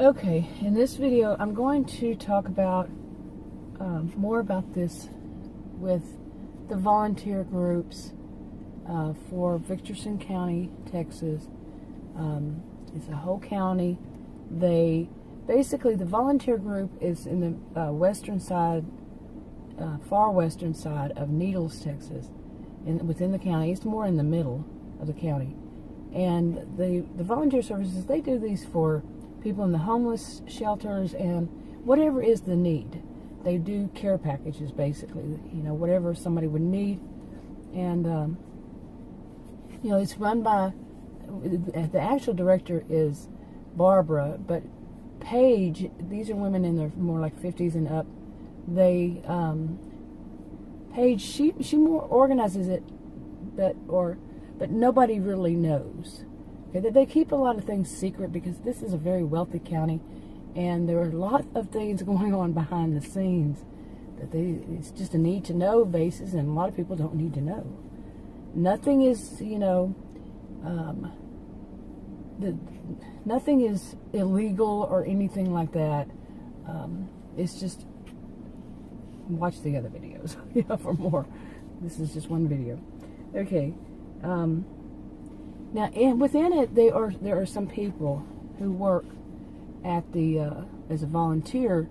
Okay, in this video I'm going to talk about more about this with the volunteer groups for Victorson County, Texas. It's a whole county. Basically the volunteer group is in the western side, far western side of Needles, Texas, within the county. It's more in the middle of the county. And the volunteer services, they do these for people in the homeless shelters and whatever is the need. They do care packages, basically, whatever somebody would need. And it's run by, the actual director is Barbara, but Paige, these are women in their more like 50s and up. Paige, she more organizes it, but nobody really knows. Okay, they keep a lot of things secret because this is a very wealthy county, and there are a lot of things going on behind the scenes that it's just a need to know basis, and a lot of people don't need to know. Nothing is, nothing is illegal or anything like that. It's just watch the other videos for more. This is just one video. Okay. Now, and within it, there are some people who work at as a volunteer,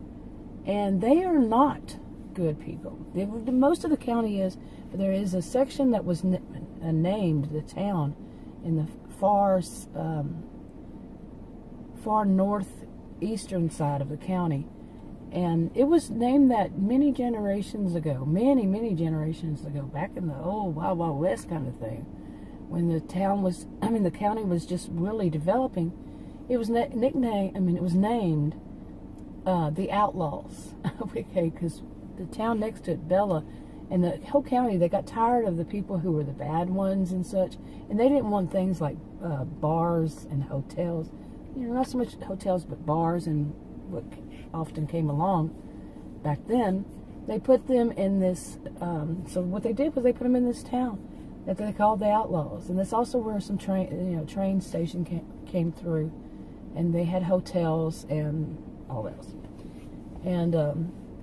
and they are not good people. Most of the county is, but there is a section that was named the town in the far northeastern side of the county, and it was named that many generations ago, many generations ago, back in the old Wild Wild West kind of thing. When the county was just really developing, it was it was named the Outlaws. Okay, because the town next to it, Bella, and the whole county, they got tired of the people who were the bad ones and such, and they didn't want things like bars and hotels. Not so much hotels, but bars and what often came along back then. They put them in this. So what they did was they put them in this town that they called the Outlaws, and that's also where some train station came through, and they had hotels and all else. And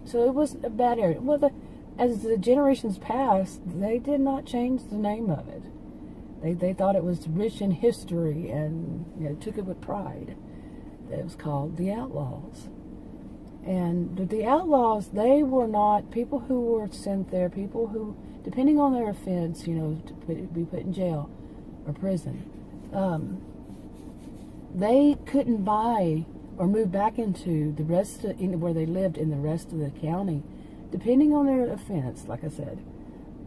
so it was a bad area. Well, as the generations passed, they did not change the name of it. They thought it was rich in history, and took it with pride. It was called the Outlaws. And the Outlaws, they were not people who were sent there, people who, depending on their offense, to be put in jail or prison, they couldn't buy or move back into the rest of, where they lived in the rest of the county, depending on their offense, like I said.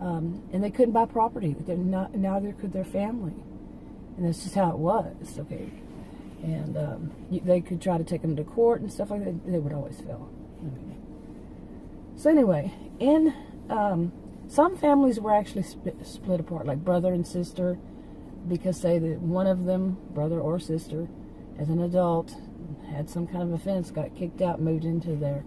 And they couldn't buy property. Neither could their family. And that's just how it was, okay? And they could try to take them to court and stuff like that. They would always fail. So anyway, some families were actually split apart, like brother and sister, because say that one of them, brother or sister, as an adult, had some kind of offense, got kicked out, moved into their,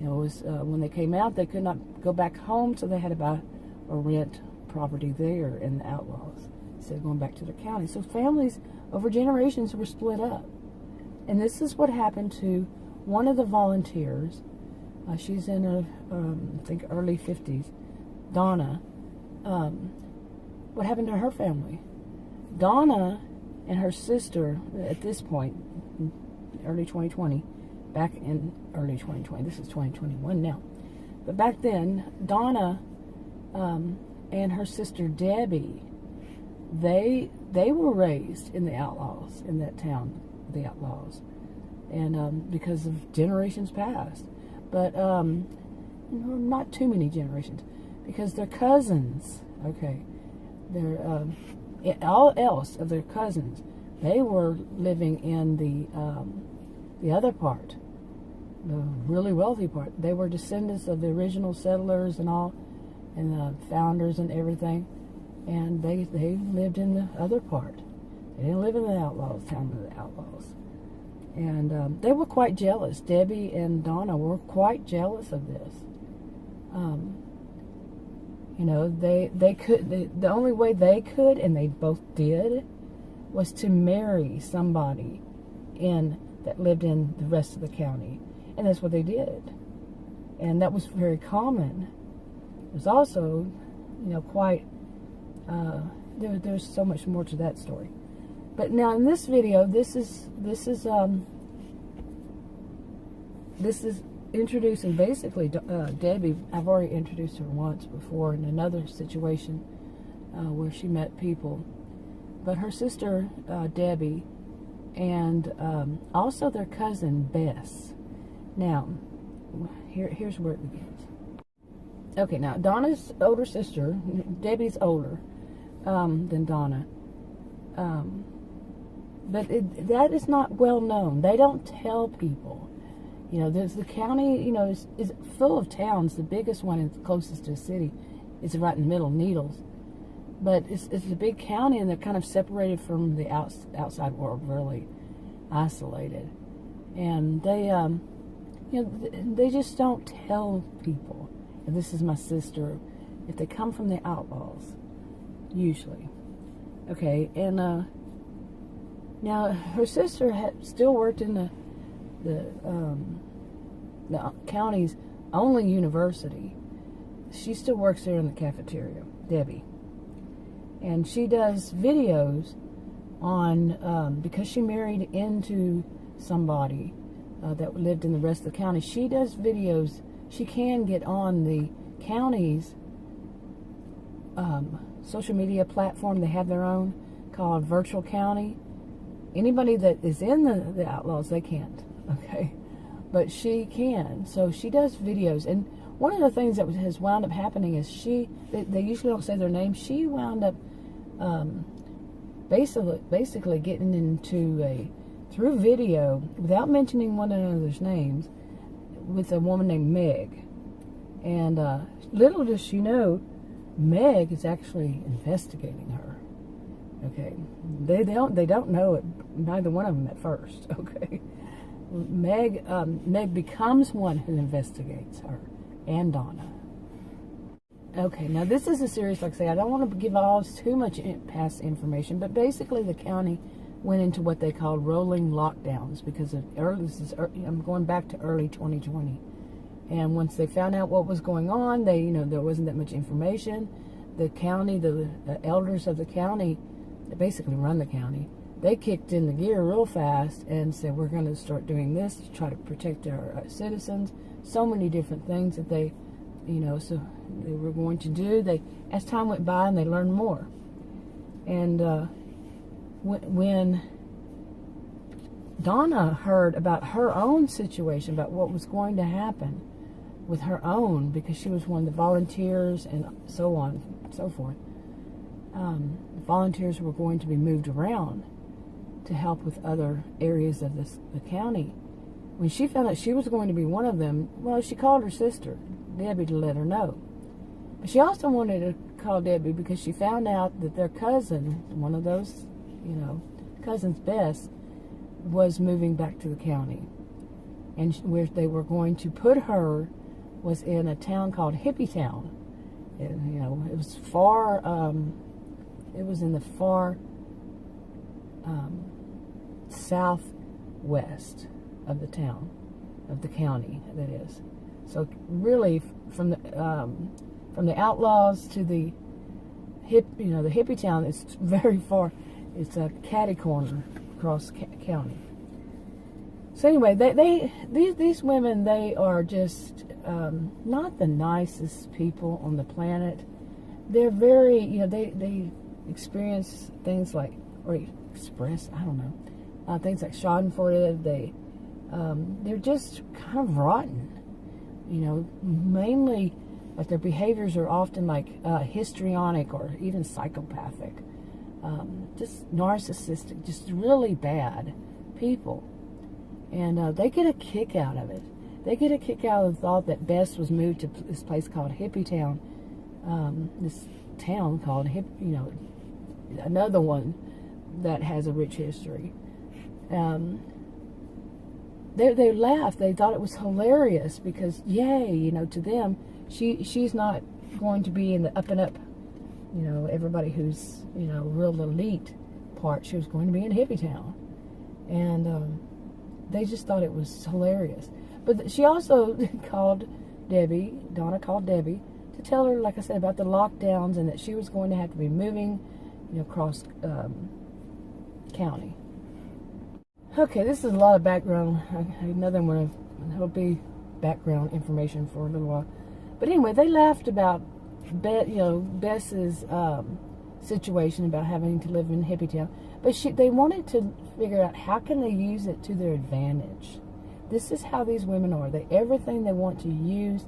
when they came out, they could not go back home, so they had to buy or rent property there in the Outlaws instead of going back to their county. So families over generations were split up. And this is what happened to one of the volunteers. She's in her, I think, early 50s. Donna. What happened to her family? Donna and her sister, at this point, early 2020, back in early 2020, this is 2021 now. But back then, Donna and her sister Debbie, they were raised in the Outlaws, in that town, the Outlaws, and because of generations past, but not too many generations, because their cousins, okay, all else of their cousins, they were living in the other part, the really wealthy part. They were descendants of the original settlers and all, and the founders and everything. And they lived in the other part. They didn't live in the Outlaws, town of the Outlaws. And they were quite jealous. Debbie and Donna were quite jealous of this. They could, the only way they could, and they both did, was to marry somebody in that lived in the rest of the county. And that's what they did. And that was very common. It was also, quite, there's so much more to that story. But now in this video, this is introducing basically Debbie. I've already introduced her once before in another situation where she met people. But her sister, Debbie, and also their cousin, Bess. Now, here's where it begins. Okay, now, Donna's older sister, Debbie's older than Donna. But that is not well known. They don't tell people. There's the county, is full of towns. The biggest one and closest to the city is right in the middle, Needles. But it's a big county, and they're kind of separated from the outside world, really isolated. And they, they just don't tell people. And this is my sister. If they come from the outlaws, usually. Okay, and now her sister still worked in the county's only university. She still works there in the cafeteria, Debbie. And she does videos on, because she married into somebody that lived in the rest of the county. She does videos. She can get on the county's social media platform. They have their own called Virtual County. Anybody that is in the outlaws, they can't, okay? But she can. So she does videos. And one of the things that has wound up happening is they usually don't say their name. She wound up basically getting into through video, without mentioning one another's names, with a woman named Meg. And little does she know, Meg is actually investigating her. Okay, they don't know it. Neither one of them at first. Okay, Meg becomes one who investigates her and Donna. Okay, now this is a series, like I say, I don't want to give all too much past information, but basically the county went into what they called rolling lockdowns because of I'm going back to early 2020. And once they found out what was going on, there wasn't that much information. The county, the elders of the county, that basically run the county, they kicked in the gear real fast and said, we're going to start doing this to try to protect our citizens. So many different things that they, so they were going to do. As time went by, and they learned more. And when Donna heard about her own situation, about what was going to happen with her own, because she was one of the volunteers and so on and so forth, volunteers were going to be moved around to help with other areas of the county. When she found out she was going to be one of them, well, she called her sister, Debbie, to let her know. But she also wanted to call Debbie because she found out that their cousin, one of those, cousins, Bess, was moving back to the county. And where they were going to put her was in a town called Hippie Town. It was far, it was in the far southwest of the town, of the county, that is. So really, from the outlaws to the the Hippie Town, it's very far. It's a catty corner across county. So anyway, these women, they are just not the nicest people on the planet. They're very, they experience things like, or express, I don't know, things like Schadenfreude. They're just kind of rotten, mainly, like their behaviors are often like histrionic or even psychopathic, just narcissistic, just really bad people. And they get a kick out of it. They get a kick out of the thought that Bess was moved to this place called Hippie Town, this town called another one that has a rich history. They laughed. They thought it was hilarious because, yay, to them, she's not going to be in the up and up, everybody who's, real elite part. She was going to be in Hippie Town. And they just thought it was hilarious. But she also called Debbie, Donna called Debbie, to tell her, like I said, about the lockdowns and that she was going to have to be moving, across county. Okay, this is a lot of background. Another one it'll be background information for a little while. But anyway, they laughed about Bess's situation about having to live in Hippie Town. But they wanted to figure out how can they use it to their advantage. This is how these women are. Everything they want to use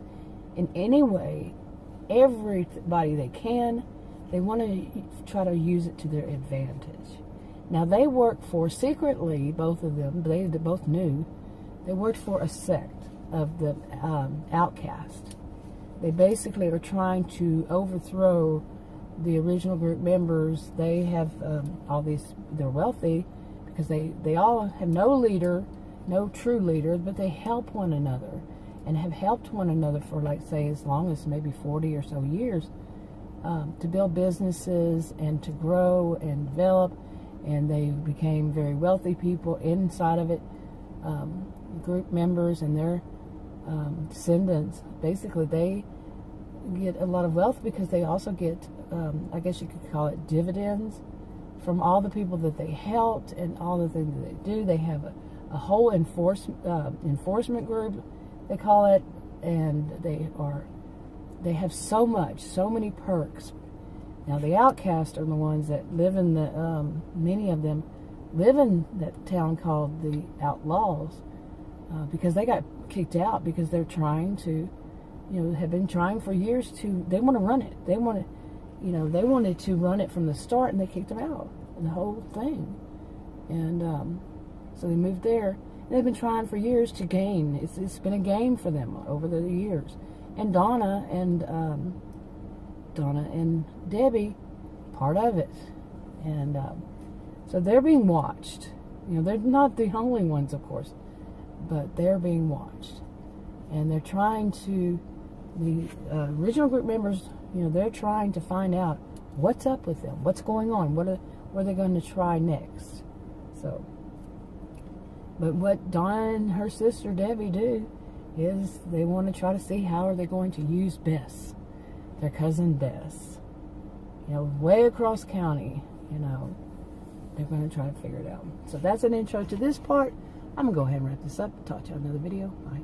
in any way, everybody they can, they want to try to use it to their advantage. Now they work for, secretly, both of them, they both knew, they worked for a sect of the outcast. They basically are trying to overthrow the original group members. They have they're wealthy because they all have no leader, no true leader, but they help one another and have helped one another for, like, say, as long as maybe 40 or so years, to build businesses and to grow and develop. And they became very wealthy people inside of it. Group members and their descendants, basically, they get a lot of wealth because they also get, I guess you could call it, dividends from all the people that they helped and all the things that they do. They have a whole enforcement group, they call it, and they have so many perks. Now the outcasts are the ones that live in many of them live in that town called the Outlaws, because they got kicked out because they're trying to, have been trying for years they want to run it. They wanted to run it from the start, and they kicked them out, the whole thing. And so they moved there. And they've been trying for years to gain. It's been a game for them over the years. And Donna and Debbie, part of it. And so they're being watched. They're not the only ones, of course, but they're being watched. And they're trying to, the original group members, they're trying to find out what's up with them, what's going on, what are they going to try next. So, but what Donna and her sister Debbie do is they want to try to see how are they going to use Bess, their cousin Bess, way across county. They're going to try to figure it out. So that's an intro to this part. I'm going to go ahead and wrap this up. Talk to you on another video. Bye.